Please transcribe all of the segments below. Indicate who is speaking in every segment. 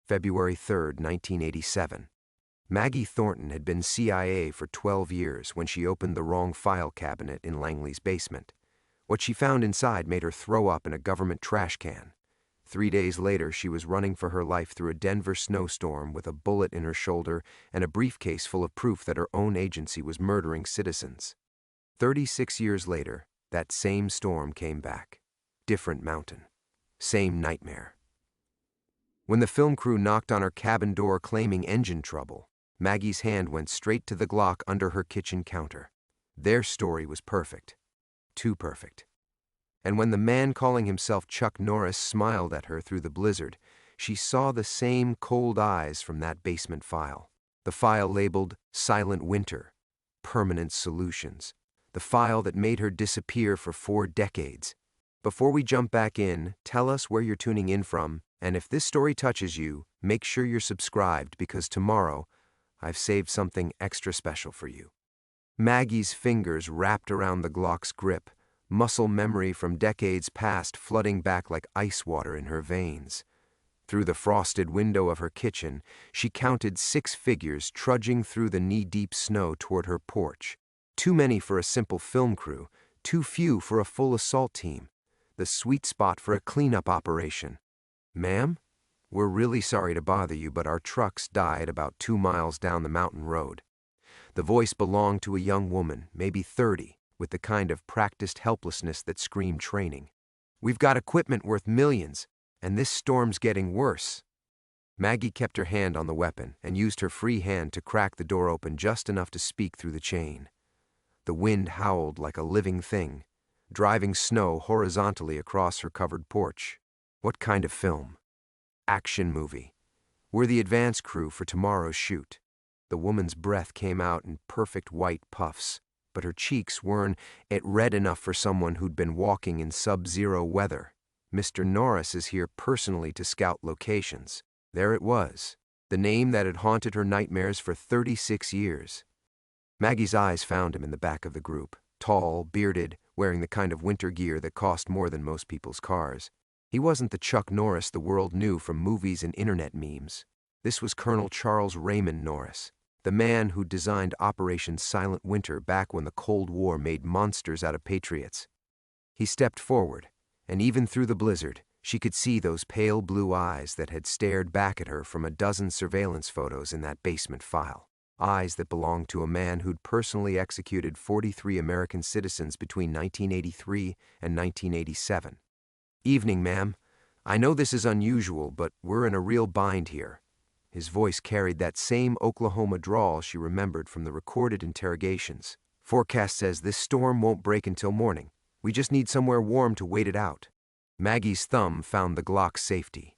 Speaker 1: February 3, 1987. Maggie Thornton had been CIA for 12 years when she opened the wrong file cabinet in Langley's basement. What she found inside made her throw up in a government trash can. 3 days later, she was running for her life through a Denver snowstorm with a bullet in her shoulder and a briefcase full of proof that her own agency was murdering citizens. 36 years later, that same storm came back. Different mountain. Same nightmare. When the film crew knocked on her cabin door claiming engine trouble, Maggie's hand went straight to the Glock under her kitchen counter. Their story was perfect. Too perfect. And when the man calling himself Chuck Noris smiled at her through the blizzard, she saw the same cold eyes from that basement file. The file labeled Silent Winter, Permanent Solutions. The file that made her disappear for 4 decades. Before we jump back in, tell us where you're tuning in from, and if this story touches you, make sure you're subscribed because tomorrow, I've saved something extra special for you. Maggie's fingers wrapped around the Glock's grip, muscle memory from decades past flooding back like ice water in her veins. Through the frosted window of her kitchen, she counted 6 figures trudging through the knee-deep snow toward her porch. Too many for a simple film crew, too few for a full assault team. The sweet spot for a cleanup operation. Ma'am, we're really sorry to bother you, but our trucks died about 2 miles down the mountain road. The voice belonged to a young woman, maybe 30, with the kind of practiced helplessness that screamed training. We've got equipment worth millions, and this storm's getting worse. Maggie kept her hand on the weapon and used her free hand to crack the door open just enough to speak through the chain. The wind howled like a living thing, driving snow horizontally across her covered porch. What kind of film? Action movie. We're the advance crew for tomorrow's shoot. The woman's breath came out in perfect white puffs, but her cheeks weren't red enough for someone who'd been walking in sub-zero weather. Mr. Noris is here personally to scout locations. There it was, the name that had haunted her nightmares for 36 years. Maggie's eyes found him in the back of the group, tall, bearded, wearing the kind of winter gear that cost more than most people's cars. He wasn't the Chuck Norris the world knew from movies and internet memes. This was Colonel Charles Raymond Norris, the man who designed Operation Silent Winter back when the Cold War made monsters out of patriots. He stepped forward, and even through the blizzard, she could see those pale blue eyes that had stared back at her from a dozen surveillance photos in that basement file. Eyes that belonged to a man who'd personally executed 43 American citizens between 1983 and 1987. Evening, ma'am. I know this is unusual, but we're in a real bind here. His voice carried that same Oklahoma drawl she remembered from the recorded interrogations. Forecast says this storm won't break until morning. We just need somewhere warm to wait it out. Maggie's thumb found the Glock's safety.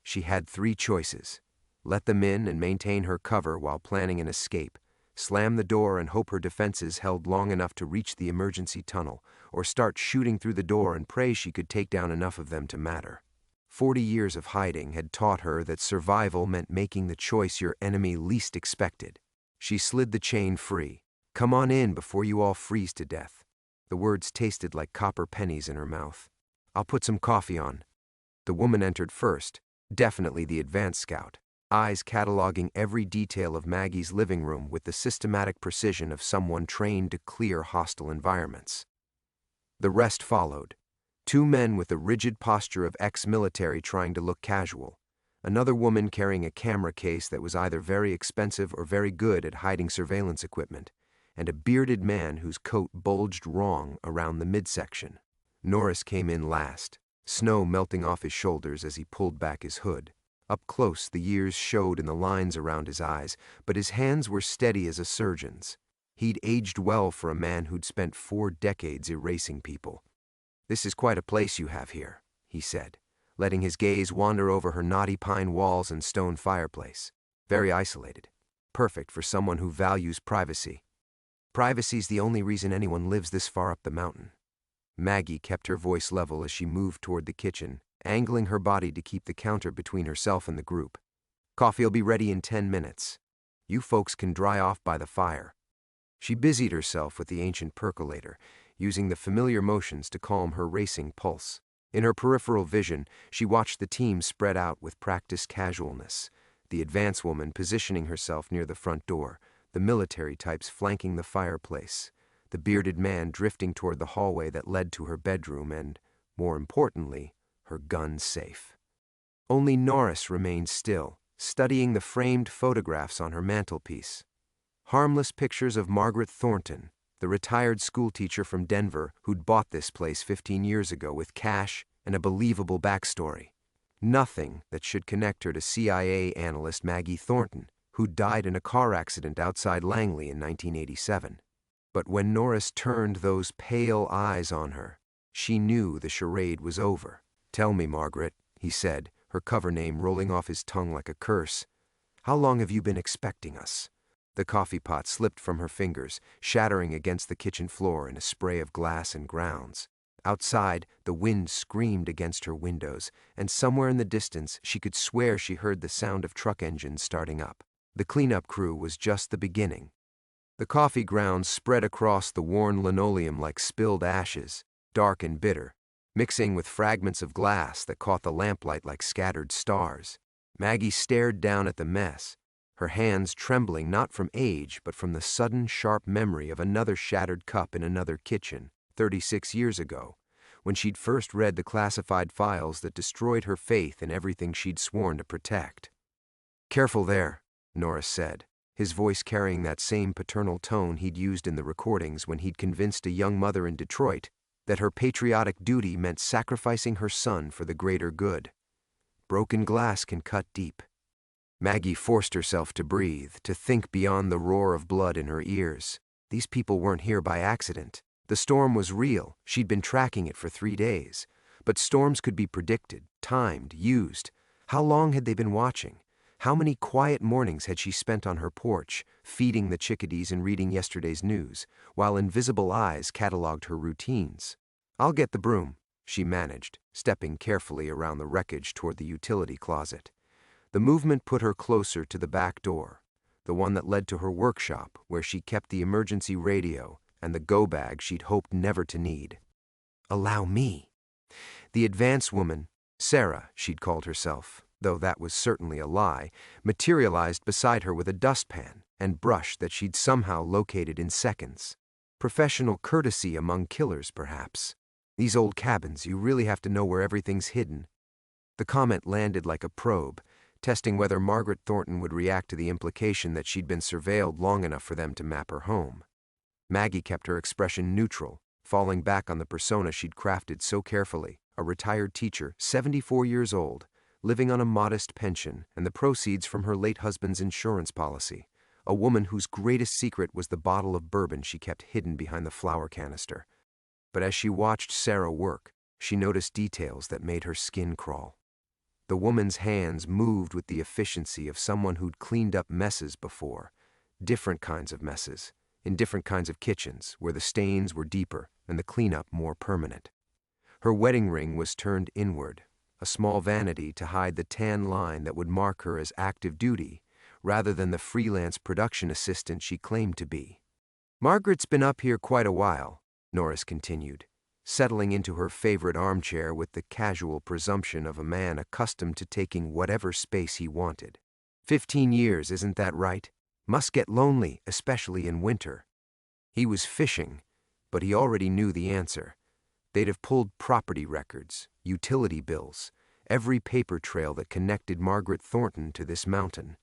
Speaker 1: She had 3 choices. Let them in and maintain her cover while planning an escape, slam the door and hope her defenses held long enough to reach the emergency tunnel, or start shooting through the door and pray she could take down enough of them to matter. 40 years of hiding had taught her that survival meant making the choice your enemy least expected. She slid the chain free. Come on in before you all freeze to death. The words tasted like copper pennies in her mouth. I'll put some coffee on. The woman entered first, definitely the advance scout, eyes cataloging every detail of Maggie's living room with the systematic precision of someone trained to clear hostile environments. The rest followed. 2 men with the rigid posture of ex-military trying to look casual, another woman carrying a camera case that was either very expensive or very good at hiding surveillance equipment, and a bearded man whose coat bulged wrong around the midsection. Noris came in last, snow melting off his shoulders as he pulled back his hood. Up close, the years showed in the lines around his eyes, but his hands were steady as a surgeon's. He'd aged well for a man who'd spent 4 decades erasing people. This is quite a place you have here, he said, letting his gaze wander over her knotty pine walls and stone fireplace. Very isolated. Perfect for someone who values privacy. Privacy's the only reason anyone lives this far up the mountain. Maggie kept her voice level as she moved toward the kitchen, angling her body to keep the counter between herself and the group. Coffee'll be ready in 10 minutes. You folks can dry off by the fire. She busied herself with the ancient percolator, using the familiar motions to calm her racing pulse. In her peripheral vision, she watched the team spread out with practiced casualness, the advance woman positioning herself near the front door, the military types flanking the fireplace, the bearded man drifting toward the hallway that led to her bedroom and, more importantly, her gun safe. Only Noris remained still, studying the framed photographs on her mantelpiece. Harmless pictures of Margaret Thornton, the retired schoolteacher from Denver who'd bought this place 15 years ago with cash and a believable backstory. Nothing that should connect her to CIA analyst Maggie Thornton, who died in a car accident outside Langley in 1987. But when Noris turned those pale eyes on her, she knew the charade was over. "Tell me, Margaret," he said, her cover name rolling off his tongue like a curse. "How long have you been expecting us?" The coffee pot slipped from her fingers, shattering against the kitchen floor in a spray of glass and grounds. Outside, the wind screamed against her windows, and somewhere in the distance she could swear she heard the sound of truck engines starting up. The cleanup crew was just the beginning. The coffee grounds spread across the worn linoleum like spilled ashes, dark and bitter, mixing with fragments of glass that caught the lamplight like scattered stars. Maggie stared down at the mess, her hands trembling not from age but from the sudden sharp memory of another shattered cup in another kitchen, 36 years ago, when she'd first read the classified files that destroyed her faith in everything she'd sworn to protect. "Careful there," Noris said, his voice carrying that same paternal tone he'd used in the recordings when he'd convinced a young mother in Detroit that her patriotic duty meant sacrificing her son for the greater good. "Broken glass can cut deep." Maggie forced herself to breathe, to think beyond the roar of blood in her ears. These people weren't here by accident. The storm was real. She'd been tracking it for 3 days. But storms could be predicted, timed, used. How long had they been watching? How many quiet mornings had she spent on her porch, feeding the chickadees and reading yesterday's news, while invisible eyes catalogued her routines? "I'll get the broom," she managed, stepping carefully around the wreckage toward the utility closet. The movement put her closer to the back door, the one that led to her workshop, where she kept the emergency radio and the go-bag she'd hoped never to need. "Allow me." The advance woman, Sarah she'd called herself, though that was certainly a lie, materialized beside her with a dustpan and brush that she'd somehow located in seconds. Professional courtesy among killers, perhaps. "These old cabins, you really have to know where everything's hidden." The comment landed like a probe, testing whether Margaret Thornton would react to the implication that she'd been surveilled long enough for them to map her home. Maggie kept her expression neutral, falling back on the persona she'd crafted so carefully, a retired teacher, 74 years old, living on a modest pension and the proceeds from her late husband's insurance policy, a woman whose greatest secret was the bottle of bourbon she kept hidden behind the flour canister. But as she watched Sarah work, she noticed details that made her skin crawl. The woman's hands moved with the efficiency of someone who'd cleaned up messes before, different kinds of messes, in different kinds of kitchens, where the stains were deeper and the cleanup more permanent. Her wedding ring was turned inward, a small vanity to hide the tan line that would mark her as active duty, rather than the freelance production assistant she claimed to be. "Margaret's been up here quite a while," Noris continued, settling into her favorite armchair with the casual presumption of a man accustomed to taking whatever space he wanted. 15 years, isn't that right? Must get lonely, especially in winter." He was fishing, but he already knew the answer. They'd have pulled property records, utility bills, every paper trail that connected Margaret Thornton to this mountain.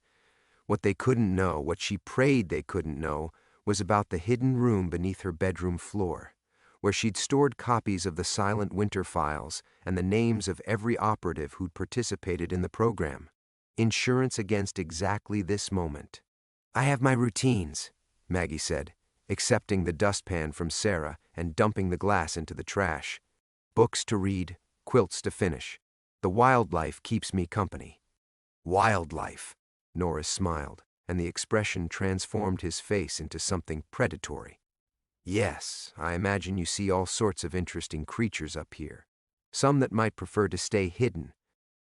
Speaker 1: What they couldn't know, what she prayed they couldn't know, was about the hidden room beneath her bedroom floor, where she'd stored copies of the Silent Winter files and the names of every operative who'd participated in the program. Insurance against exactly this moment. "I have my routines," Maggie said, accepting the dustpan from Sarah and dumping the glass into the trash. "Books to read, quilts to finish. The wildlife keeps me company." "Wildlife," Noris smiled, and the expression transformed his face into something predatory. "Yes, I imagine you see all sorts of interesting creatures up here, some that might prefer to stay hidden."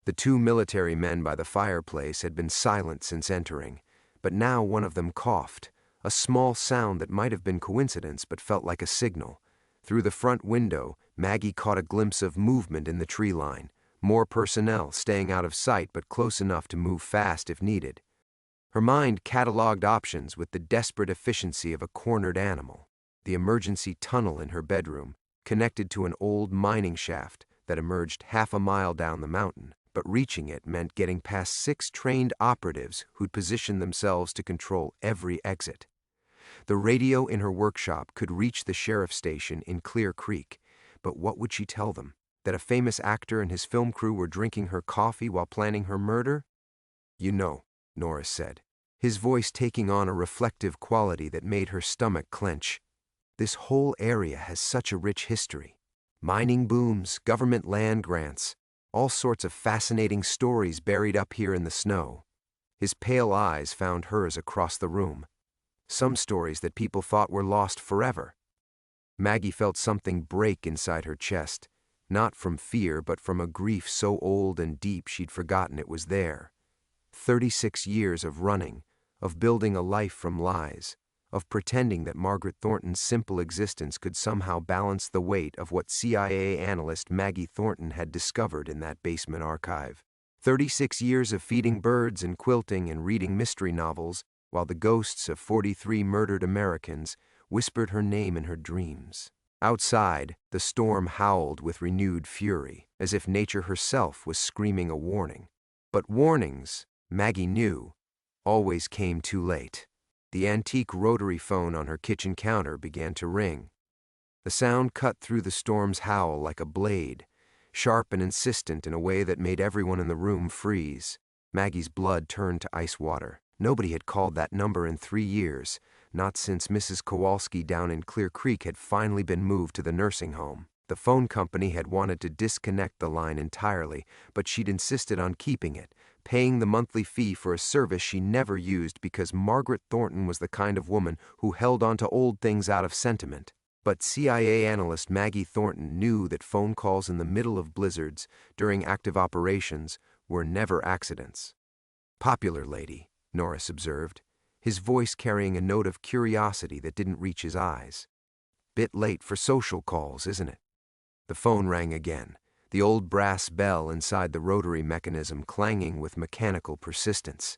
Speaker 1: The 2 military men by the fireplace had been silent since entering, but now one of them coughed, a small sound that might have been coincidence but felt like a signal. Through the front window, Maggie caught a glimpse of movement in the tree line, more personnel staying out of sight but close enough to move fast if needed. Her mind catalogued options with the desperate efficiency of a cornered animal. The emergency tunnel in her bedroom, connected to an old mining shaft that emerged half a mile down the mountain, but reaching it meant getting past 6 trained operatives who'd positioned themselves to control every exit. The radio in her workshop could reach the sheriff's station in Clear Creek, but what would she tell them? That a famous actor and his film crew were drinking her coffee while planning her murder? "You know," Noris said, his voice taking on a reflective quality that made her stomach clench. "This whole area has such a rich history. Mining booms, government land grants, all sorts of fascinating stories buried up here in the snow." His pale eyes found hers across the room. Some stories that people thought were lost forever. Maggie felt something break inside her chest, not from fear but from a grief so old and deep she'd forgotten it was there. 36 years of running, of building a life from lies, of pretending that Margaret Thornton's simple existence could somehow balance the weight of what CIA analyst Maggie Thornton had discovered in that basement archive. 36 years of feeding birds and quilting and reading mystery novels, while the ghosts of 43 murdered Americans whispered her name in her dreams. Outside, the storm howled with renewed fury, as if nature herself was screaming a warning. But warnings, Maggie knew, always came too late. The antique rotary phone on her kitchen counter began to ring. The sound cut through the storm's howl like a blade, sharp and insistent in a way that made everyone in the room freeze. Maggie's blood turned to ice water. Nobody had called that number in 3 years, not since Mrs. Kowalski down in Clear Creek had finally been moved to the nursing home. The phone company had wanted to disconnect the line entirely, but she'd insisted on keeping it, paying the monthly fee for a service she never used because Margaret Thornton was the kind of woman who held on to old things out of sentiment. But CIA analyst Maggie Thornton knew that phone calls in the middle of blizzards, during active operations, were never accidents. "Popular lady," Noris observed, his voice carrying a note of curiosity that didn't reach his eyes. "Bit late for social calls, isn't it?" The phone rang again, the old brass bell inside the rotary mechanism clanging with mechanical persistence.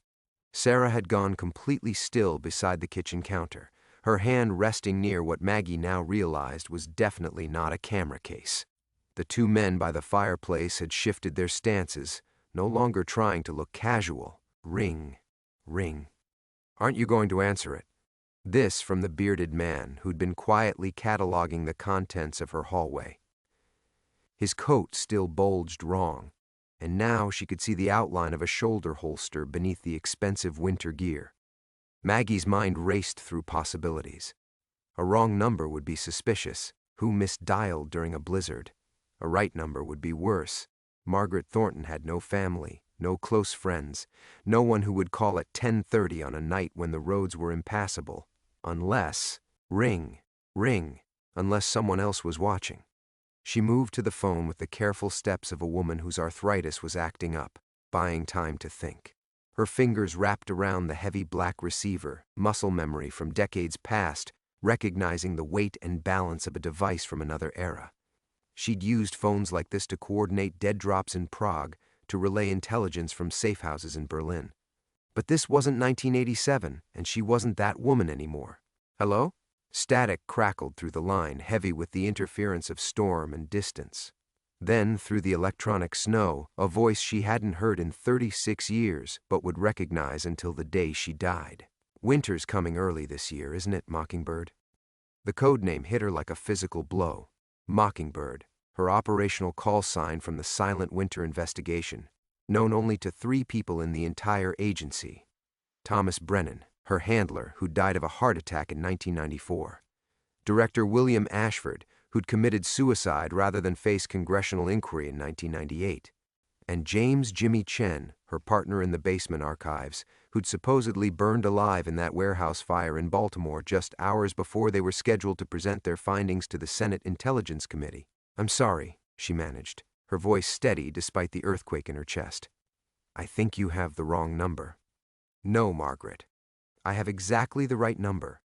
Speaker 1: Sarah had gone completely still beside the kitchen counter, her hand resting near what Maggie now realized was definitely not a camera case. The 2 men by the fireplace had shifted their stances, no longer trying to look casual. "Ring, ring. Aren't you going to answer it?" This from the bearded man who'd been quietly cataloging the contents of her hallway. His coat still bulged wrong, and now she could see the outline of a shoulder holster beneath the expensive winter gear. Maggie's mind raced through possibilities. A wrong number would be suspicious. Who misdialed during a blizzard? A right number would be worse. Margaret Thornton had no family, no close friends, no one who would call at 10:30 on a night when the roads were impassable. Unless, ring, unless someone else was watching. She moved to the phone with the careful steps of a woman whose arthritis was acting up, buying time to think. Her fingers wrapped around the heavy black receiver, muscle memory from decades past, recognizing the weight and balance of a device from another era. She'd used phones like this to coordinate dead drops in Prague, to relay intelligence from safe houses in Berlin. But this wasn't 1987, and she wasn't that woman anymore. "Hello?" Static crackled through the line, heavy with the interference of storm and distance. Then, through the electronic snow, a voice she hadn't heard in 36 years, but would recognize until the day she died. "Winter's coming early this year, isn't it, Mockingbird?" The code name hit her like a physical blow. Mockingbird, her operational call sign from the silent winter investigation, known only to 3 people in the entire agency. Thomas Brennan, her handler, who died of a heart attack in 1994. Director William Ashford, who'd committed suicide rather than face congressional inquiry in 1998. And James Jimmy Chen, her partner in the basement archives, who'd supposedly burned alive in that warehouse fire in Baltimore just hours before they were scheduled to present their findings to the Senate Intelligence Committee. "I'm sorry," she managed, her voice steady despite the earthquake in her chest. "I think you have the wrong number." "No, Margaret. I have exactly the right number."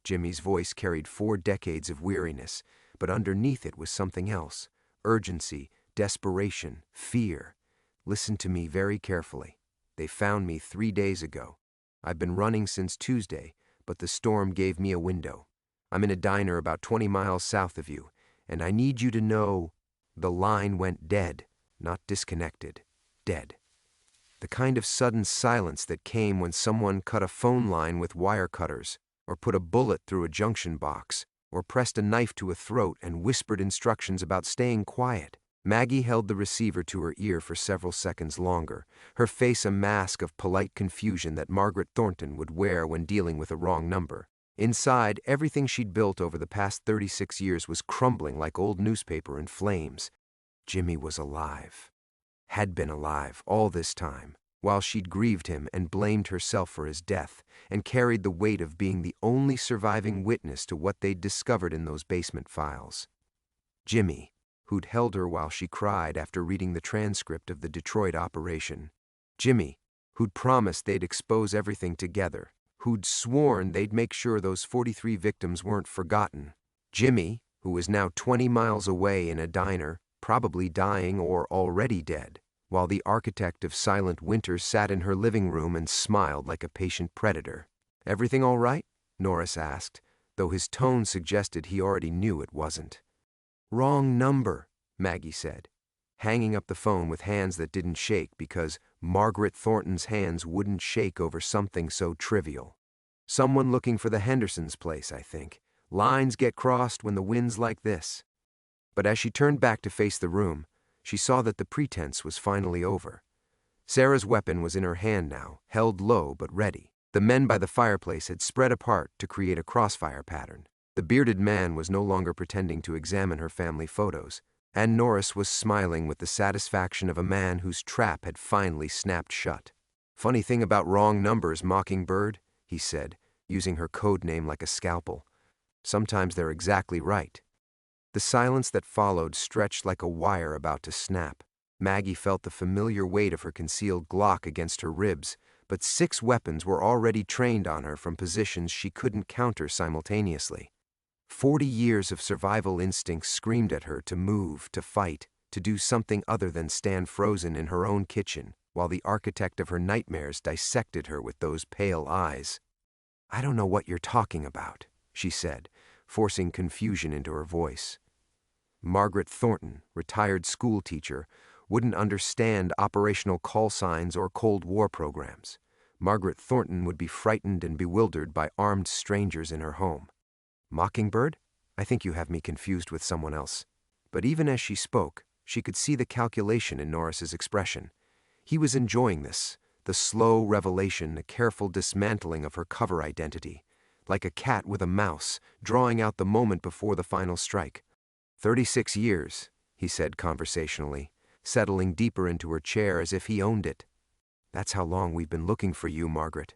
Speaker 1: Jimmy's voice carried 4 decades of weariness, but underneath it was something else: urgency, desperation, fear. Listen to me very carefully. They found me 3 days ago. I've been running since Tuesday, but the storm gave me a window. I'm in a diner about 20 miles south of you, and I need you to know the line went dead, not disconnected, dead. The kind of sudden silence that came when someone cut a phone line with wire cutters, or put a bullet through a junction box, or pressed a knife to a throat and whispered instructions about staying quiet. Maggie held the receiver to her ear for several seconds longer, her face a mask of polite confusion that Margaret Thornton would wear when dealing with a wrong number. Inside, everything she'd built over the past 36 years was crumbling like old newspaper in flames. Jimmy was alive. Had been alive all this time, while she'd grieved him and blamed herself for his death, and carried the weight of being the only surviving witness to what they'd discovered in those basement files. Jimmy, who'd held her while she cried after reading the transcript of the Detroit operation. Jimmy, who'd promised they'd expose everything together, who'd sworn they'd make sure those 43 victims weren't forgotten. Jimmy, who was now 20 miles away in a diner, probably dying or already dead, while the architect of Silent Winter sat in her living room and smiled like a patient predator. "Everything all right?" Noris asked, though his tone suggested he already knew it wasn't. "Wrong number," Maggie said, hanging up the phone with hands that didn't shake because Margaret Thornton's hands wouldn't shake over something so trivial. "Someone looking for the Hendersons' place, I think. Lines get crossed when the wind's like this." But as she turned back to face the room, she saw that the pretense was finally over. Sarah's weapon was in her hand now, held low but ready. The men by the fireplace had spread apart to create a crossfire pattern. The bearded man was no longer pretending to examine her family photos, and Noris was smiling with the satisfaction of a man whose trap had finally snapped shut. "Funny thing about wrong numbers, Mockingbird," he said, using her code name like a scalpel. "Sometimes they're exactly right." The silence that followed stretched like a wire about to snap. Maggie felt the familiar weight of her concealed Glock against her ribs, but 6 weapons were already trained on her from positions she couldn't counter simultaneously. 40 years of survival instincts screamed at her to move, to fight, to do something other than stand frozen in her own kitchen, while the architect of her nightmares dissected her with those pale eyes. "I don't know what you're talking about," she said, forcing confusion into her voice. Margaret Thornton, retired school teacher, wouldn't understand operational call signs or Cold War programs. Margaret Thornton would be frightened and bewildered by armed strangers in her home. "Mockingbird? I think you have me confused with someone else." But even as she spoke, she could see the calculation in Noris's expression. He was enjoying this, the slow revelation, the careful dismantling of her cover identity, like a cat with a mouse, drawing out the moment before the final strike. 36 years, he said conversationally, settling deeper into her chair as if he owned it. "That's how long we've been looking for you, Margaret.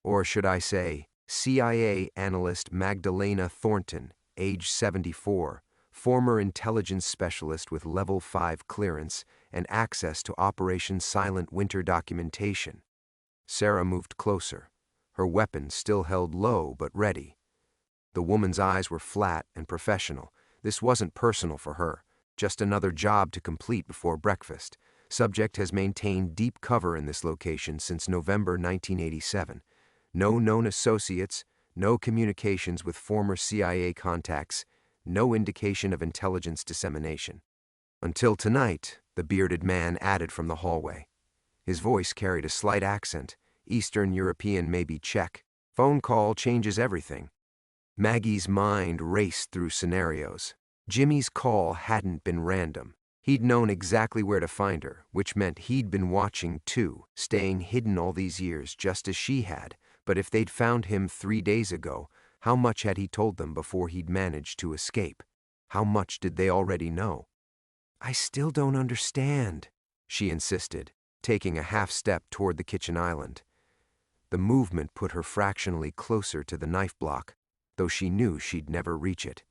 Speaker 1: Or should I say, CIA analyst Magdalena Thornton, age 74, former intelligence specialist with Level 5 clearance and access to Operation Silent Winter documentation." Sarah moved closer, her weapon still held low but ready. The woman's eyes were flat and professional. This wasn't personal for her, just another job to complete before breakfast. Subject has maintained deep cover in this location since November 1987. No known associates, no communications with former CIA contacts, no indication of intelligence dissemination. "Until tonight," the bearded man added from the hallway. His voice carried a slight accent, Eastern European, maybe Czech. "Phone call changes everything." Maggie's mind raced through scenarios. Jimmy's call hadn't been random. He'd known exactly where to find her, which meant he'd been watching too, staying hidden all these years just as she had. But if they'd found him 3 days ago, how much had he told them before he'd managed to escape? How much did they already know? "I still don't understand," she insisted, taking a half step toward the kitchen island. The movement put her fractionally closer to the knife block, though she knew she'd never reach it.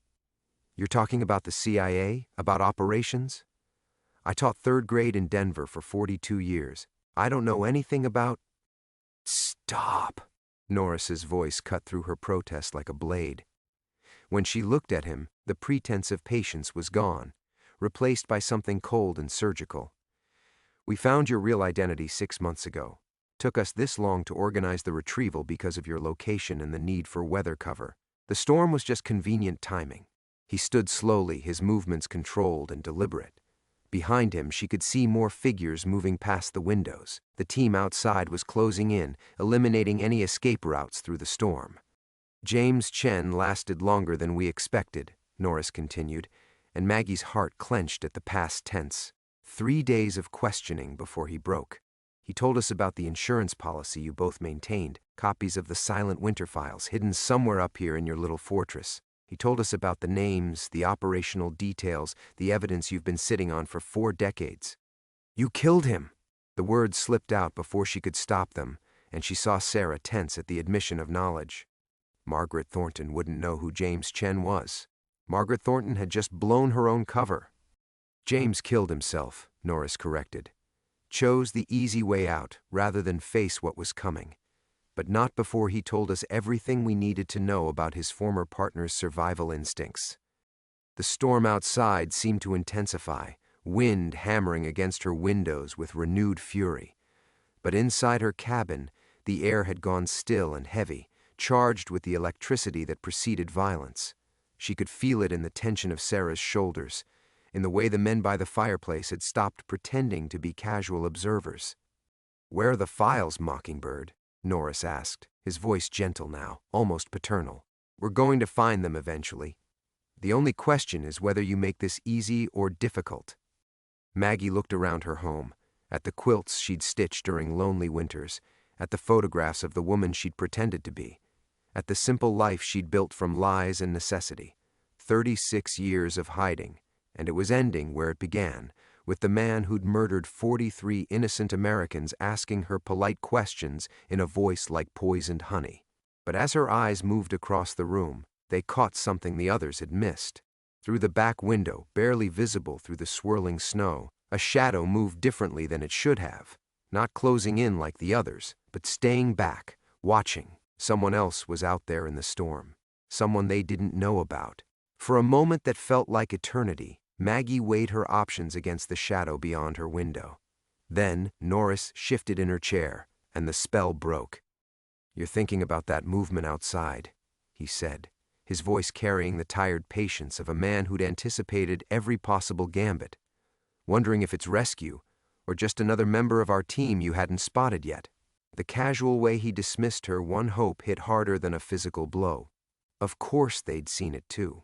Speaker 1: "You're talking about the CIA? About operations? I taught 3rd grade in Denver for 42 years. I don't know anything about—" "Stop!" Noris's voice cut through her protest like a blade. When she looked at him, The pretense of patience was gone, replaced by something cold and surgical. "We found your real identity 6 months ago. Took us this long to organize the retrieval because of your location and the need for weather cover. The storm was just convenient timing." He stood slowly, his movements controlled and deliberate. Behind him, she could see more figures moving past the windows. The team outside was closing in, eliminating any escape routes through the storm. "James Chen lasted longer than we expected," Noris continued, and Maggie's heart clenched at the past tense. 3 days of questioning before he broke. "He told us about the insurance policy you both maintained, copies of the Silent Winter files hidden somewhere up here in your little fortress. He told us about the names, the operational details, the evidence you've been sitting on for 4 decades. You killed him!" The words slipped out before she could stop them, and she saw Sarah tense at the admission of knowledge. Margaret Thornton wouldn't know who James Chen was. Margaret Thornton had just blown her own cover. "James killed himself," Noris corrected. "Chose the easy way out rather than face what was coming. But not before he told us everything we needed to know about his former partner's survival instincts." The storm outside seemed to intensify, wind hammering against her windows with renewed fury. But inside her cabin, the air had gone still and heavy, charged with the electricity that preceded violence. She could feel it in the tension of Sarah's shoulders, in the way the men by the fireplace had stopped pretending to be casual observers. "Where are the files, Mockingbird?" Noris asked, his voice gentle now, almost paternal. "We're going to find them eventually. The only question is whether you make this easy or difficult." Maggie looked around her home, at the quilts she'd stitched during lonely winters, at the photographs of the woman she'd pretended to be, at the simple life she'd built from lies and necessity. 36 years of hiding, and it was ending where it began, with the man who'd murdered 43 innocent Americans asking her polite questions in a voice like poisoned honey. But as her eyes moved across the room, they caught something the others had missed. Through the back window, barely visible through the swirling snow, a shadow moved differently than it should have, not closing in like the others, but staying back, watching. Someone else was out there in the storm, someone they didn't know about. For a moment that felt like eternity, Maggie weighed her options against the shadow beyond her window. Then Noris shifted in her chair, and the spell broke. "You're thinking about that movement outside," he said, his voice carrying the tired patience of a man who'd anticipated every possible gambit. "Wondering if it's rescue, or just another member of our team you hadn't spotted yet." The casual way he dismissed her one hope hit harder than a physical blow. Of course they'd seen it too.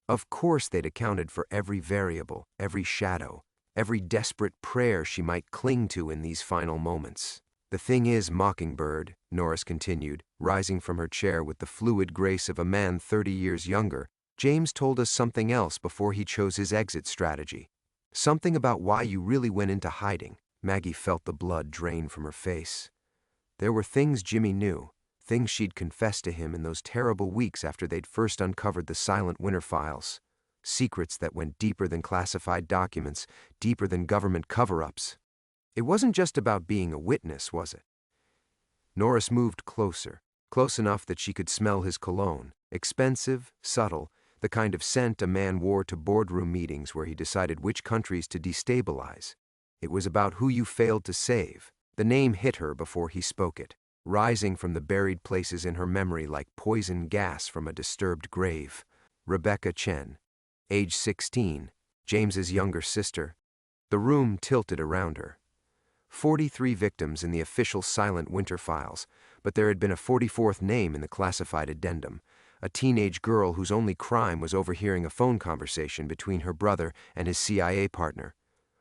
Speaker 1: Of course they'd accounted for every variable, every shadow, every desperate prayer she might cling to in these final moments. "The thing is, Mockingbird," Noris continued, rising from her chair with the fluid grace of a man 30 years younger, "James told us something else before he chose his exit strategy. Something about why you really went into hiding." Maggie felt the blood drain from her face. There were things Jimmy knew, things she'd confessed to him in those terrible weeks after they'd first uncovered the Silent Winter files. Secrets that went deeper than classified documents, deeper than government cover-ups. It wasn't just about being a witness, was it? Noris moved closer, close enough that she could smell his cologne, expensive, subtle, the kind of scent a man wore to boardroom meetings where he decided which countries to destabilize. It was about who you failed to save. The name hit her before he spoke it, rising from the buried places in her memory like poison gas from a disturbed grave. Rebecca Chen, age 16, James's younger sister. The room tilted around her. 43 victims in the official Silent Winter files, but there had been a 44th name in the classified addendum, a teenage girl whose only crime was overhearing a phone conversation between her brother and his CIA partner.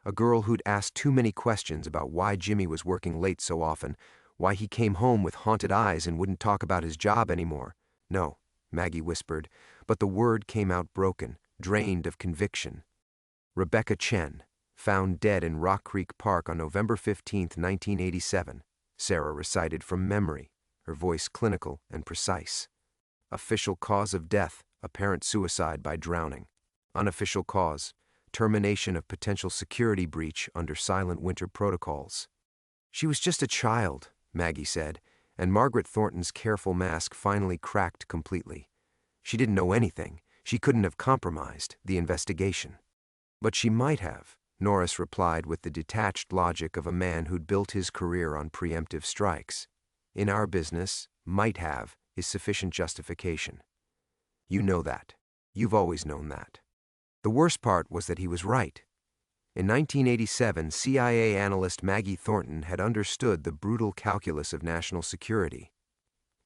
Speaker 1: A girl who'd asked too many questions about why Jimmy was working late so often, why he came home with haunted eyes and wouldn't talk about his job anymore. "No," Maggie whispered, but the word came out broken, drained of conviction. "Rebecca Chen, found dead in Rock Creek Park on November 15, 1987, Sarah recited from memory, her voice clinical and precise. Official cause of death, apparent suicide by drowning. Unofficial cause, termination of potential security breach under Silent Winter protocols." "She was just a child," Maggie said, and Margaret Thornton's careful mask finally cracked completely. "She didn't know anything. She couldn't have compromised the investigation. But she might have, Noris replied with the detached logic of a man who'd built his career on preemptive strikes. In our business, might have is sufficient justification. You know that. You've always known that. The worst part was that he was right. In 1987, CIA analyst Maggie Thornton had understood the brutal calculus of national security.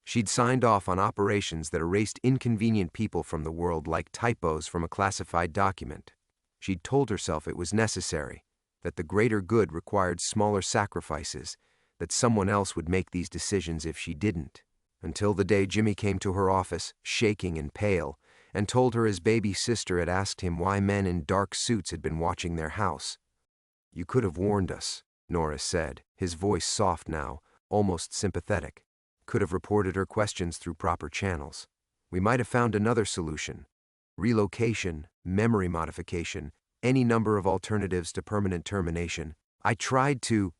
Speaker 1: She'd signed off on operations that erased inconvenient people from the world like typos from a classified document. She'd told herself it was necessary, that the greater good required smaller sacrifices, that someone else would make these decisions if she didn't. Until the day Jimmy came to her office, shaking and pale, and told her his baby sister had asked him why men in dark suits had been watching their house. "You could have warned us," Noris said, his voice soft now, almost sympathetic. "Could have reported her questions through proper channels. We might have found another solution. Relocation, memory modification, any number of alternatives to permanent termination. I tried to—"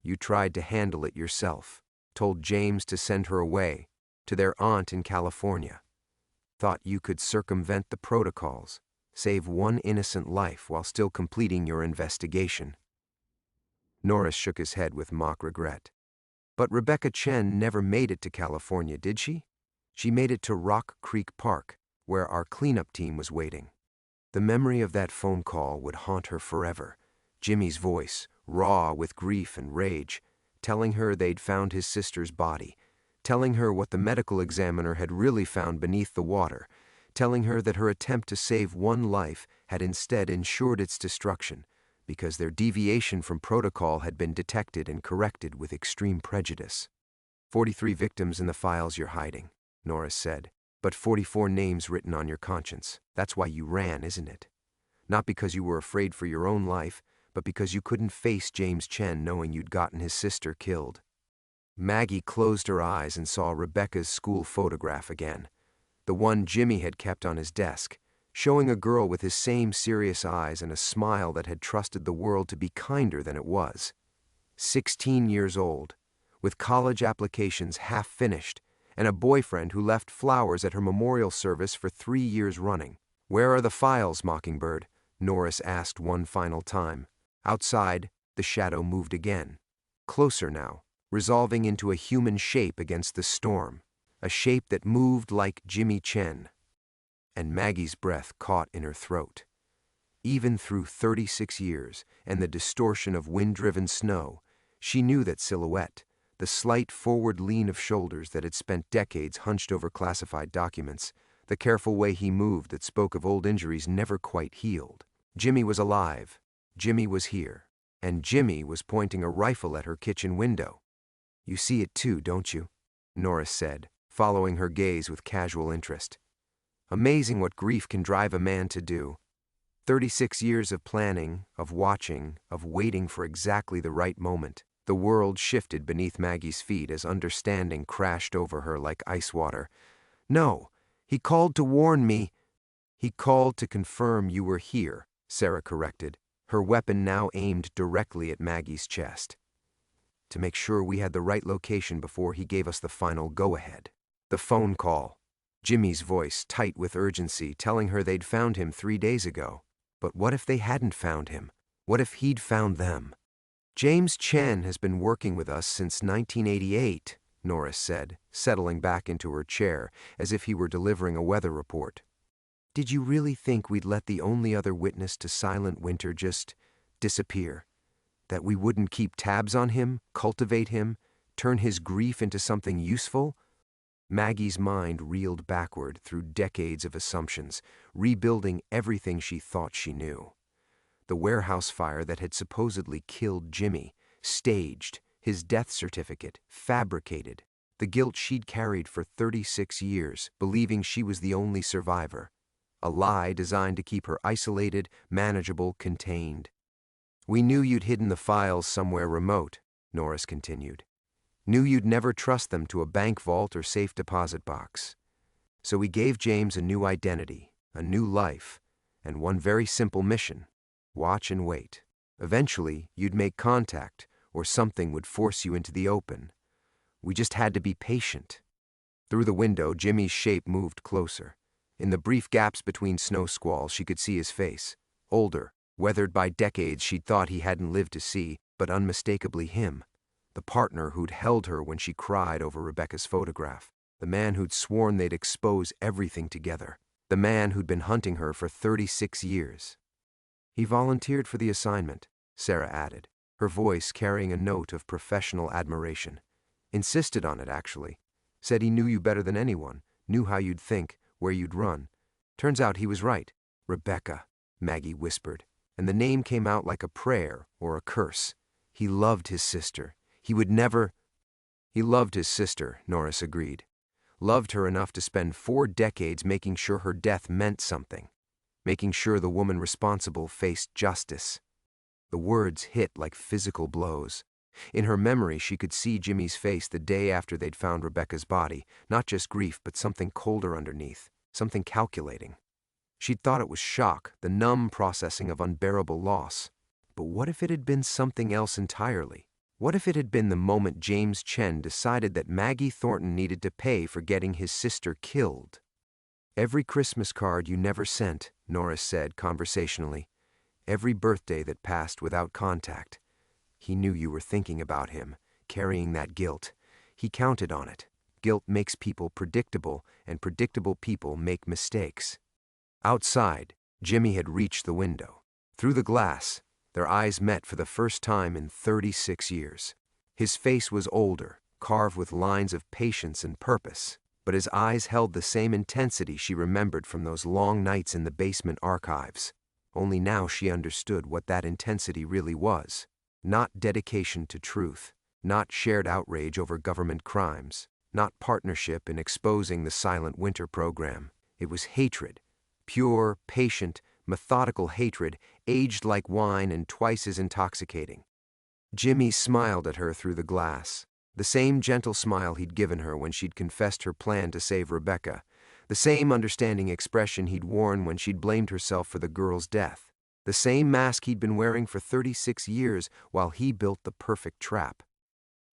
Speaker 1: "You tried to handle it yourself. Told James to send her away, to their aunt in California. Thought you could circumvent the protocols, save one innocent life while still completing your investigation." Noris shook his head with mock regret. "But Rebecca Chen never made it to California, did she? She made it to Rock Creek Park, where our cleanup team was waiting." The memory of that phone call would haunt her forever. Jimmy's voice, raw with grief and rage, telling her they'd found his sister's body, telling her what the medical examiner had really found beneath the water, telling her that her attempt to save one life had instead ensured its destruction, because their deviation from protocol had been detected and corrected with extreme prejudice. 43 victims in the files you're hiding," Noris said, "but 44 names written on your conscience. That's why you ran, isn't it? Not because you were afraid for your own life, but because you couldn't face James Chen knowing you'd gotten his sister killed." Maggie closed her eyes and saw Rebecca's school photograph again, the one Jimmy had kept on his desk, showing a girl with his same serious eyes and a smile that had trusted the world to be kinder than it was. 16 years old, with college applications half finished, and a boyfriend who left flowers at her memorial service for 3 years running. "Where are the files, Mockingbird?" Noris asked one final time. Outside, the shadow moved again. Closer now, resolving into a human shape against the storm, a shape that moved like Jimmy Chen. And Maggie's breath caught in her throat. Even through 36 years and the distortion of wind-driven snow, she knew that silhouette, the slight forward lean of shoulders that had spent decades hunched over classified documents, the careful way he moved that spoke of old injuries never quite healed. Jimmy was alive. Jimmy was here. And Jimmy was pointing a rifle at her kitchen window. "You see it too, don't you?" Noris said, following her gaze with casual interest. "Amazing what grief can drive a man to do. 36 years of planning, of watching, of waiting for exactly the right moment." The world shifted beneath Maggie's feet as understanding crashed over her like ice water. "No, he called to warn me." "He called to confirm you were here," Sarah corrected, her weapon now aimed directly at Maggie's chest. "To make sure we had the right location before he gave us the final go-ahead." The phone call. Jimmy's voice tight with urgency, telling her they'd found him 3 days ago. But what if they hadn't found him? What if he'd found them? "James Chen has been working with us since 1988, Noris said, settling back into her chair as if he were delivering a weather report. "Did you really think we'd let the only other witness to Silent Winter just disappear? That we wouldn't keep tabs on him, cultivate him, turn his grief into something useful?" Maggie's mind reeled backward through decades of assumptions, rebuilding everything she thought she knew. The warehouse fire that had supposedly killed Jimmy, staged, his death certificate, fabricated, the guilt she'd carried for 36 years, believing she was the only survivor. A lie designed to keep her isolated, manageable, contained. "We knew you'd hidden the files somewhere remote," Noris continued. "Knew you'd never trust them to a bank vault or safe deposit box. So we gave James a new identity, a new life, and one very simple mission. Watch and wait. Eventually, you'd make contact, or something would force you into the open. We just had to be patient." Through the window, Jimmy's shape moved closer. In the brief gaps between snow squalls, she could see his face. Older, weathered by decades she'd thought he hadn't lived to see, but unmistakably him. The partner who'd held her when she cried over Rebecca's photograph. The man who'd sworn they'd expose everything together. The man who'd been hunting her for 36 years. He volunteered for the assignment, Sarah added, her voice carrying a note of professional admiration. Insisted on it, actually. Said he knew you better than anyone, knew how you'd think, where you'd run. Turns out he was right. Rebecca, Maggie whispered, and the name came out like a prayer or a curse. He loved his sister. He would never... He loved his sister, Noris agreed. Loved her enough to spend 4 decades making sure her death meant something. Making sure the woman responsible faced justice. The words hit like physical blows. In her memory, she could see Jimmy's face the day after they'd found Rebecca's body, not just grief, but something colder underneath, something calculating. She'd thought it was shock, the numb processing of unbearable loss. But what if it had been something else entirely? What if it had been the moment James Chen decided that Maggie Thornton needed to pay for getting his sister killed? Every Christmas card you never sent, Noris said conversationally. Every birthday that passed without contact. He knew you were thinking about him, carrying that guilt. He counted on it. Guilt makes people predictable, and predictable people make mistakes. Outside, Jimmy had reached the window. Through the glass, their eyes met for the first time in 36 years. His face was older, carved with lines of patience and purpose, but his eyes held the same intensity she remembered from those long nights in the basement archives. Only now she understood what that intensity really was. Not dedication to truth, not shared outrage over government crimes, not partnership in exposing the Silent Winter program. It was hatred, pure, patient, methodical hatred, aged like wine and twice as intoxicating. Jimmy smiled at her through the glass, the same gentle smile he'd given her when she'd confessed her plan to save Rebecca, the same understanding expression he'd worn when she'd blamed herself for the girl's death. The same mask he'd been wearing for 36 years while he built the perfect trap.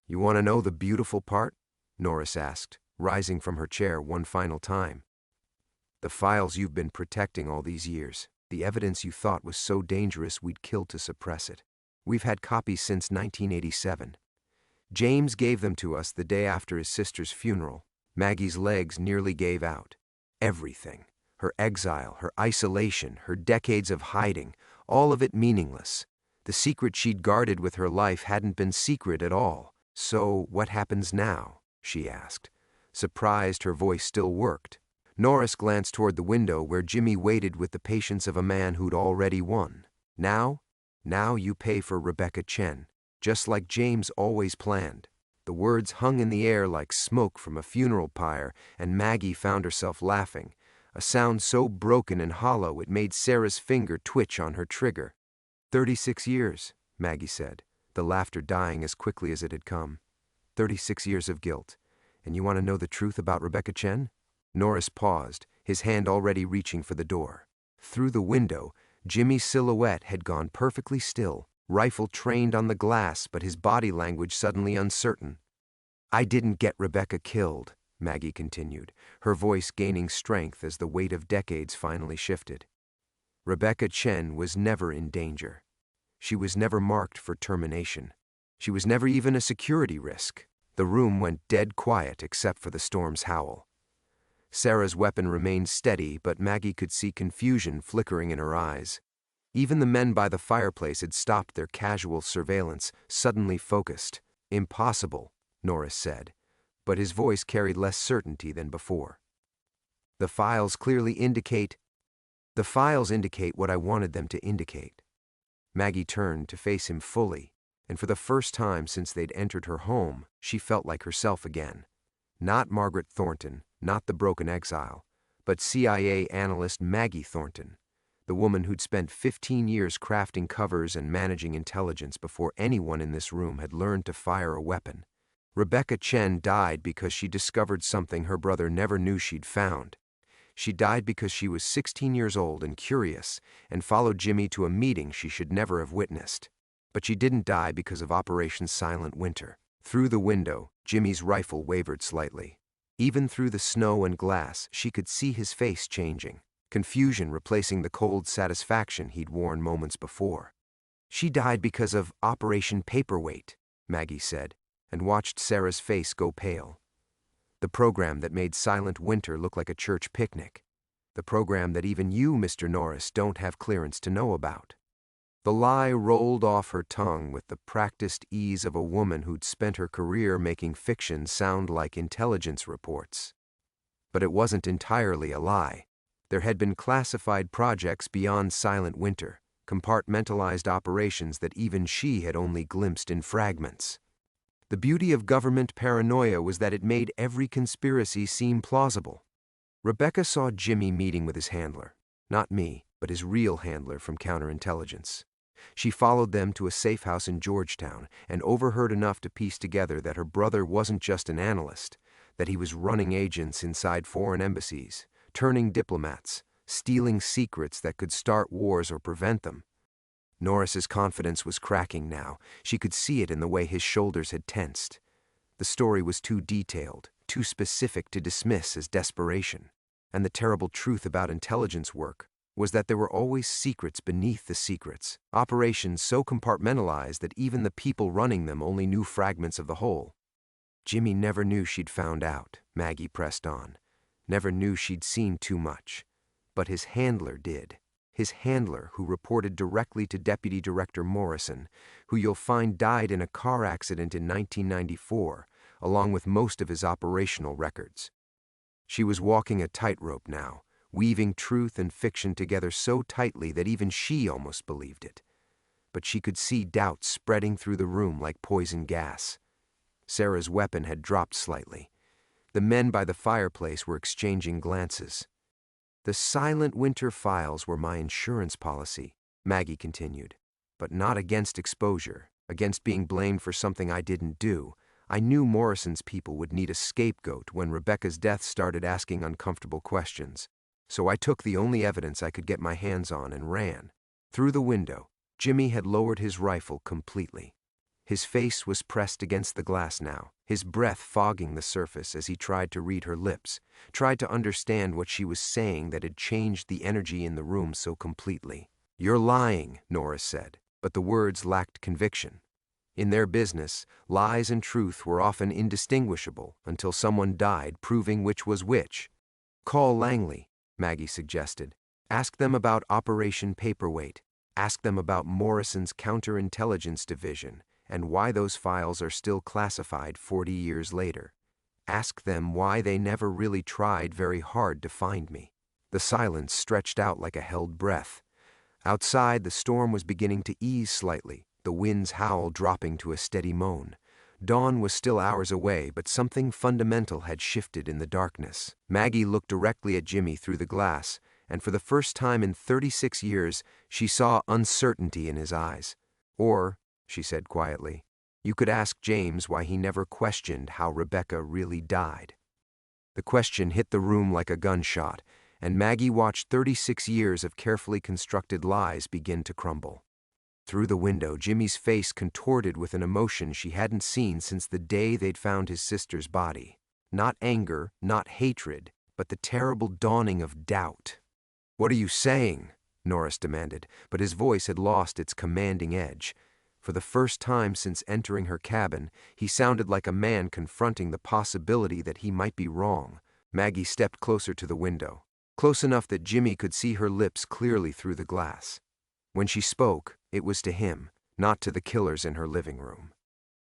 Speaker 1: "You want to know the beautiful part?" Noris asked, rising from her chair one final time. "The files you've been protecting all these years, the evidence you thought was so dangerous we'd kill to suppress it. We've had copies since 1987. James gave them to us the day after his sister's funeral. Maggie's legs nearly gave out. Everything. Her exile, her isolation, her decades of hiding, all of it meaningless. The secret she'd guarded with her life hadn't been secret at all. So what happens now?" she asked. Surprised, her voice still worked. Noris glanced toward the window where Jimmy waited with the patience of a man who'd already won. Now you pay for Rebecca Chen, just like James always planned." The words hung in the air like smoke from a funeral pyre, and Maggie found herself laughing. A sound so broken and hollow it made Sarah's finger twitch on her trigger. 36 years, Maggie said, the laughter dying as quickly as it had come. 36 years of guilt. And you want to know the truth about Rebecca Chen? Noris paused, his hand already reaching for the door. Through the window, Jimmy's silhouette had gone perfectly still, rifle trained on the glass, but his body language suddenly uncertain. "I didn't get Rebecca killed," Maggie continued, her voice gaining strength as the weight of decades finally shifted. "Rebecca Chen was never in danger. She was never marked for termination. She was never even a security risk." The room went dead quiet except for the storm's howl. Sarah's weapon remained steady, but Maggie could see confusion flickering in her eyes. Even the men by the fireplace had stopped their casual surveillance, suddenly focused. "Impossible," Noris said, but his voice carried less certainty than before. The files indicate what I wanted them to indicate." Maggie turned to face him fully, and for the first time since they'd entered her home, she felt like herself again. Not Margaret Thornton, not the broken exile, but CIA analyst Maggie Thornton, the woman who'd spent 15 years crafting covers and managing intelligence before anyone in this room had learned to fire a weapon. Rebecca Chen died because she discovered something her brother never knew she'd found. She died because she was 16 years old and curious, and followed Jimmy to a meeting she should never have witnessed. But she didn't die because of Operation Silent Winter. Through the window, Jimmy's rifle wavered slightly. Even through the snow and glass, she could see his face changing, confusion replacing the cold satisfaction he'd worn moments before. "She died because of Operation Paperweight," Maggie said, and watched Sarah's face go pale. "The program that made Silent Winter look like a church picnic. The program that even you, Mr. Noris, don't have clearance to know about." The lie rolled off her tongue with the practiced ease of a woman who'd spent her career making fiction sound like intelligence reports. But it wasn't entirely a lie. There had been classified projects beyond Silent Winter, compartmentalized operations that even she had only glimpsed in fragments. The beauty of government paranoia was that it made every conspiracy seem plausible. Rebecca saw Jimmy meeting with his handler. Not me, but his real handler from counterintelligence. She followed them to a safe house in Georgetown and overheard enough to piece together that her brother wasn't just an analyst, that he was running agents inside foreign embassies, turning diplomats, stealing secrets that could start wars or prevent them. Noris's confidence was cracking now. She could see it in the way his shoulders had tensed. The story was too detailed, too specific to dismiss as desperation. And the terrible truth about intelligence work was that there were always secrets beneath the secrets, operations so compartmentalized that even the people running them only knew fragments of the whole. Jimmy never knew she'd found out, Maggie pressed on. Never knew she'd seen too much. But his handler did. His handler, who reported directly to Deputy Director Morrison, who you'll find died in a car accident in 1994, along with most of his operational records. She was walking a tightrope now, weaving truth and fiction together so tightly that even she almost believed it. But she could see doubt spreading through the room like poison gas. Sarah's weapon had dropped slightly. The men by the fireplace were exchanging glances. "The Silent Winter files were my insurance policy," Maggie continued. "But not against exposure, against being blamed for something I didn't do. I knew Morrison's people would need a scapegoat when Rebecca's death started asking uncomfortable questions. So I took the only evidence I could get my hands on and ran." Through the window, Jimmy had lowered his rifle completely. His face was pressed against the glass now, his breath fogging the surface as he tried to read her lips, tried to understand what she was saying that had changed the energy in the room so completely. "You're lying," Noris said, but the words lacked conviction. In their business, lies and truth were often indistinguishable until someone died proving which was which. "Call Langley," Maggie suggested. "Ask them about Operation Paperweight. Ask them about Morrison's counterintelligence division and why those files are still classified 40 years later. Ask them why they never really tried very hard to find me." The silence stretched out like a held breath. Outside, the storm was beginning to ease slightly, the wind's howl dropping to a steady moan. Dawn was still hours away, but something fundamental had shifted in the darkness. Maggie looked directly at Jimmy through the glass, and for the first time in 36 years, she saw uncertainty in his eyes. "Or," she said quietly, "you could ask James why he never questioned how Rebecca really died." The question hit the room like a gunshot, and Maggie watched 36 years of carefully constructed lies begin to crumble. Through the window, Jimmy's face contorted with an emotion she hadn't seen since the day they'd found his sister's body. Not anger, not hatred, but the terrible dawning of doubt. "What are you saying?" Noris demanded, but his voice had lost its commanding edge. For the first time since entering her cabin, he sounded like a man confronting the possibility that he might be wrong. Maggie stepped closer to the window, close enough that Jimmy could see her lips clearly through the glass. When she spoke, it was to him, not to the killers in her living room.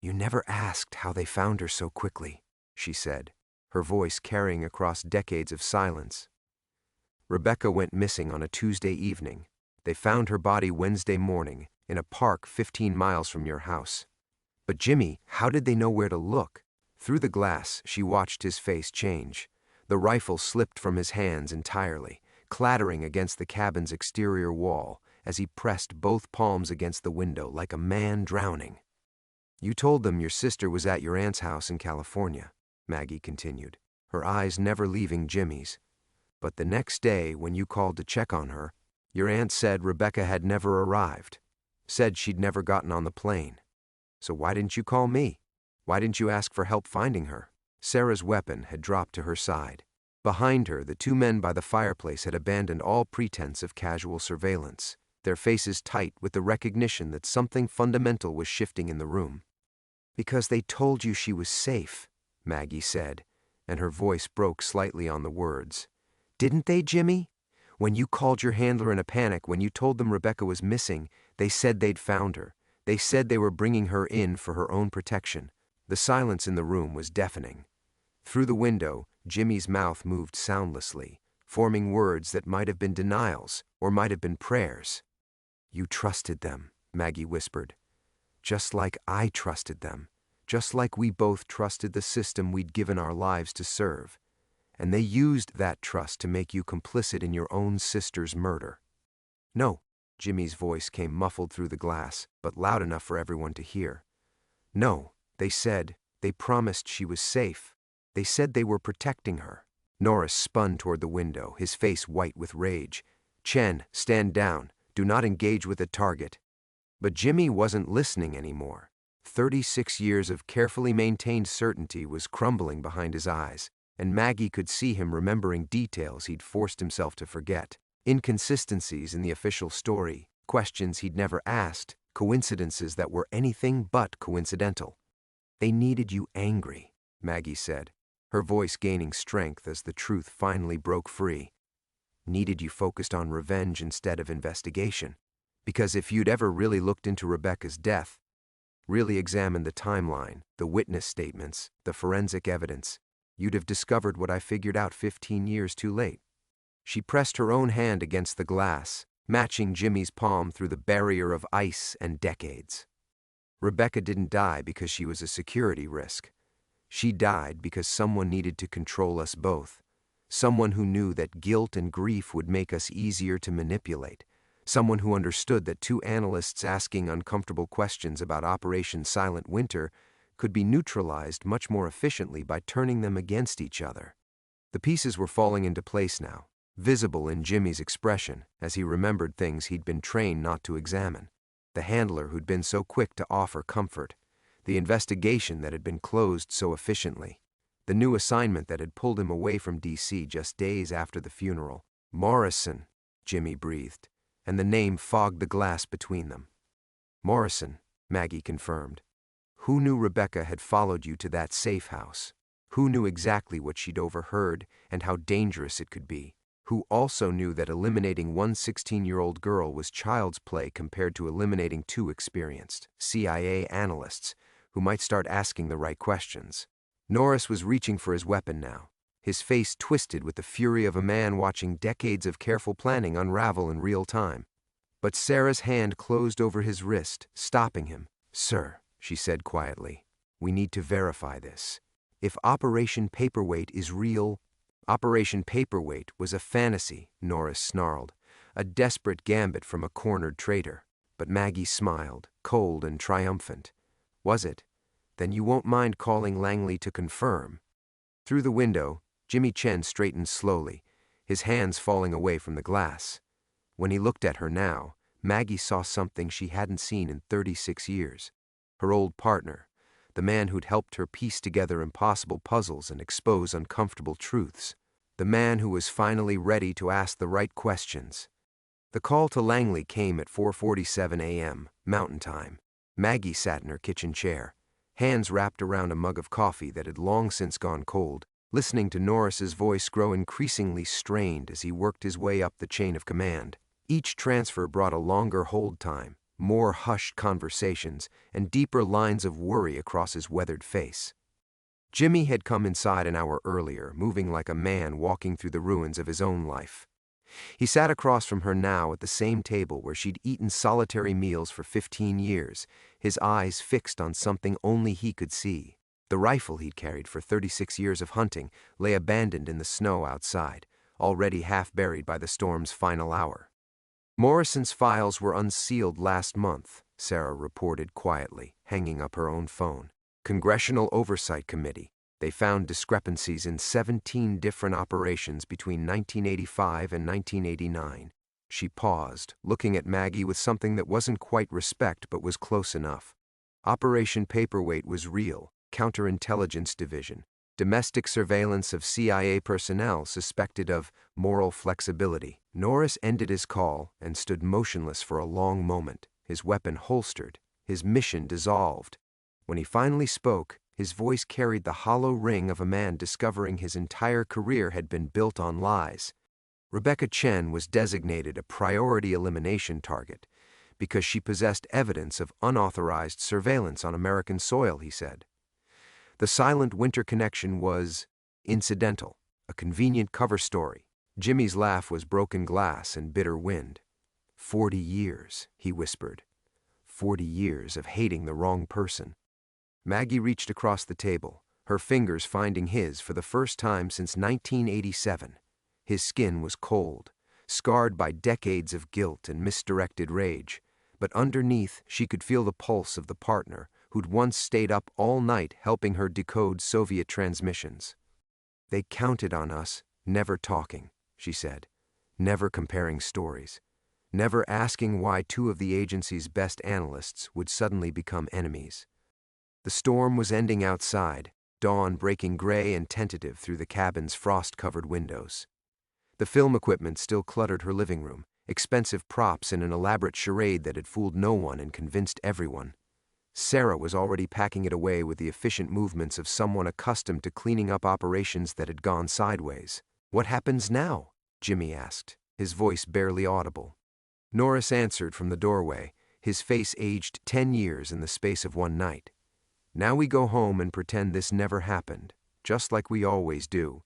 Speaker 1: "You never asked how they found her so quickly," she said, her voice carrying across decades of silence. "Rebecca went missing on a Tuesday evening. They found her body Wednesday morning, in a park 15 miles from your house." "But Jimmy, how did they know where to look?" Through the glass, she watched his face change. The rifle slipped from his hands entirely, clattering against the cabin's exterior wall as he pressed both palms against the window like a man drowning. "You told them your sister was at your aunt's house in California," Maggie continued, her eyes never leaving Jimmy's. "But the next day, when you called to check on her, your aunt said Rebecca had never arrived, said she'd never gotten on the plane. So why didn't you call me? Why didn't you ask for help finding her?" Sarah's weapon had dropped to her side. Behind her, the two men by the fireplace had abandoned all pretense of casual surveillance, their faces tight with the recognition that something fundamental was shifting in the room. "Because they told you she was safe," Maggie said, and her voice broke slightly on the words. "Didn't they, Jimmy? When you called your handler in a panic, when you told them Rebecca was missing, they said they'd found her. They said they were bringing her in for her own protection." The silence in the room was deafening. Through the window, Jimmy's mouth moved soundlessly, forming words that might have been denials or might have been prayers. "You trusted them," Maggie whispered. "Just like I trusted them. Just like we both trusted the system we'd given our lives to serve. And they used that trust to make you complicit in your own sister's murder." "No," Jimmy's voice came muffled through the glass, but loud enough for everyone to hear. "No, they promised she was safe. They said they were protecting her." Noris spun toward the window, his face white with rage. "Chen, stand down. Do not engage with the target." But Jimmy wasn't listening anymore. 36 years of carefully maintained certainty was crumbling behind his eyes, and Maggie could see him remembering details he'd forced himself to forget. Inconsistencies in the official story, questions he'd never asked, coincidences that were anything but coincidental. "They needed you angry," Maggie said, her voice gaining strength as the truth finally broke free. "Needed you focused on revenge instead of investigation. Because if you'd ever really looked into Rebecca's death, really examined the timeline, the witness statements, the forensic evidence, you'd have discovered what I figured out 15 years too late." She pressed her own hand against the glass, matching Jimmy's palm through the barrier of ice and decades. "Rebecca didn't die because she was a security risk. She died because someone needed to control us both. Someone who knew that guilt and grief would make us easier to manipulate. Someone who understood that two analysts asking uncomfortable questions about Operation Silent Winter could be neutralized much more efficiently by turning them against each other." The pieces were falling into place now, visible in Jimmy's expression as he remembered things he'd been trained not to examine. The handler who'd been so quick to offer comfort. The investigation that had been closed so efficiently. The new assignment that had pulled him away from D.C. just days after the funeral. "Morrison," Jimmy breathed, and the name fogged the glass between them. "Morrison," Maggie confirmed. "Who knew Rebecca had followed you to that safe house? Who knew exactly what she'd overheard and how dangerous it could be? Who also knew that eliminating one 16-year-old girl was child's play compared to eliminating two experienced CIA analysts who might start asking the right questions?" Noris was reaching for his weapon now, his face twisted with the fury of a man watching decades of careful planning unravel in real time. But Sarah's hand closed over his wrist, stopping him. "Sir," she said quietly, "we need to verify this. If Operation Paperweight is real—" "Operation Paperweight was a fantasy," Noris snarled, "a desperate gambit from a cornered traitor." But Maggie smiled, cold and triumphant. "Was it? Then you won't mind calling Langley to confirm." Through the window, Jimmy Chen straightened slowly, his hands falling away from the glass. When he looked at her now, Maggie saw something she hadn't seen in 36 years. Her old partner, the man who'd helped her piece together impossible puzzles and expose uncomfortable truths. The man who was finally ready to ask the right questions. The call to Langley came at 4:47 a.m., Mountain Time. Maggie sat in her kitchen chair, hands wrapped around a mug of coffee that had long since gone cold, listening to Noris's voice grow increasingly strained as he worked his way up the chain of command. Each transfer brought a longer hold time, more hushed conversations, and deeper lines of worry across his weathered face. Jimmy had come inside an hour earlier, moving like a man walking through the ruins of his own life. He sat across from her now at the same table where she'd eaten solitary meals for 15 years, his eyes fixed on something only he could see. The rifle he'd carried for 36 years of hunting lay abandoned in the snow outside, already half buried by the storm's final hour. "Morrison's files were unsealed last month," Sarah reported quietly, hanging up her own phone. "Congressional Oversight Committee. They found discrepancies in 17 different operations between 1985 and 1989. She paused, looking at Maggie with something that wasn't quite respect but was close enough. Operation Paperweight was real, counterintelligence division, Domestic surveillance of CIA personnel suspected of moral flexibility. Noris ended his call and stood motionless for a long moment, his weapon holstered, his mission dissolved. When he finally spoke, his voice carried the hollow ring of a man discovering his entire career had been built on lies. Rebecca Chen was designated a priority elimination target because she possessed evidence of unauthorized surveillance on American soil, he said. The silent winter connection was incidental, a convenient cover story. Jimmy's laugh was broken glass and bitter wind. 40 years, he whispered. 40 years of hating the wrong person. Maggie reached across the table, her fingers finding his for the first time since 1987. His skin was cold, scarred by decades of guilt and misdirected rage, but underneath she could feel the pulse of the partner who'd once stayed up all night helping her decode Soviet transmissions. They counted on us, never talking, she said, never comparing stories, never asking why two of the agency's best analysts would suddenly become enemies. The storm was ending outside, dawn breaking gray and tentative through the cabin's frost-covered windows. The film equipment still cluttered her living room, expensive props in an elaborate charade that had fooled no one and convinced everyone. Sarah was already packing it away with the efficient movements of someone accustomed to cleaning up operations that had gone sideways. "What happens now?" Jimmy asked, his voice barely audible. Noris answered from the doorway, his face aged 10 years in the space of one night. "Now we go home and pretend this never happened, just like we always do."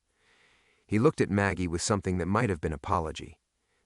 Speaker 1: He looked at Maggie with something that might have been apology.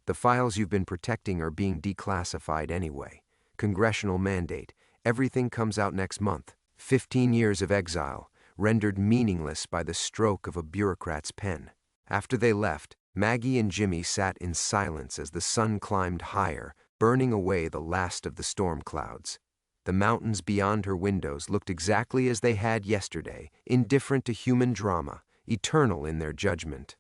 Speaker 1: "The files you've been protecting are being declassified anyway. Congressional mandate. Everything comes out next month. 15 years of exile, rendered meaningless by the stroke of a bureaucrat's pen." After they left, Maggie and Jimmy sat in silence as the sun climbed higher, burning away the last of the storm clouds. The mountains beyond her windows looked exactly as they had yesterday, indifferent to human drama, eternal in their judgment.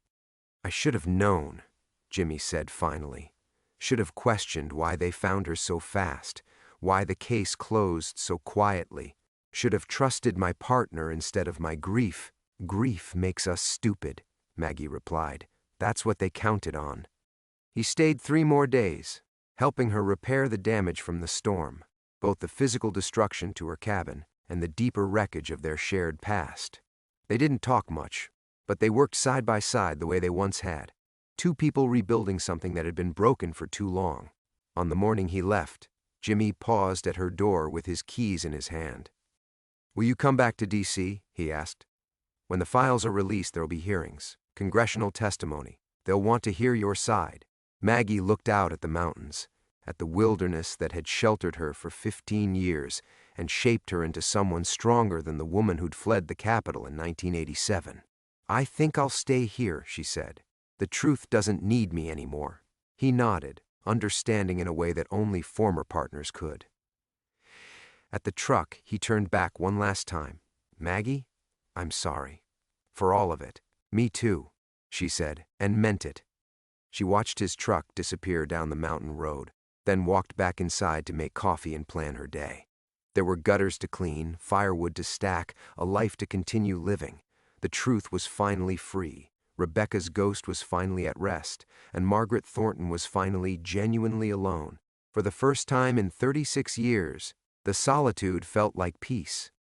Speaker 1: "I should have known," Jimmy said finally. "Should have questioned why they found her so fast, why the case closed so quietly. Should have trusted my partner instead of my grief." "Grief makes us stupid," Maggie replied. "That's what they counted on." He stayed 3 more days, helping her repair the damage from the storm, both the physical destruction to her cabin and the deeper wreckage of their shared past. They didn't talk much, but they worked side by side the way they once had, two people rebuilding something that had been broken for too long. On the morning he left, Jimmy paused at her door with his keys in his hand. "Will you come back to D.C.?" he asked. "When the files are released, there'll be hearings, congressional testimony. They'll want to hear your side." Maggie looked out at the mountains, at the wilderness that had sheltered her for 15 years and shaped her into someone stronger than the woman who'd fled the capital in 1987. "I think I'll stay here," she said. "The truth doesn't need me anymore." He nodded, understanding in a way that only former partners could. At the truck, he turned back one last time. "Maggie, I'm sorry. For all of it." "Me too," she said, and meant it. She watched his truck disappear down the mountain road, then walked back inside to make coffee and plan her day. There were gutters to clean, firewood to stack, a life to continue living. The truth was finally free. Rebecca's ghost was finally at rest, and Margaret Thornton was finally genuinely alone. For the first time in 36 years, the solitude felt like peace.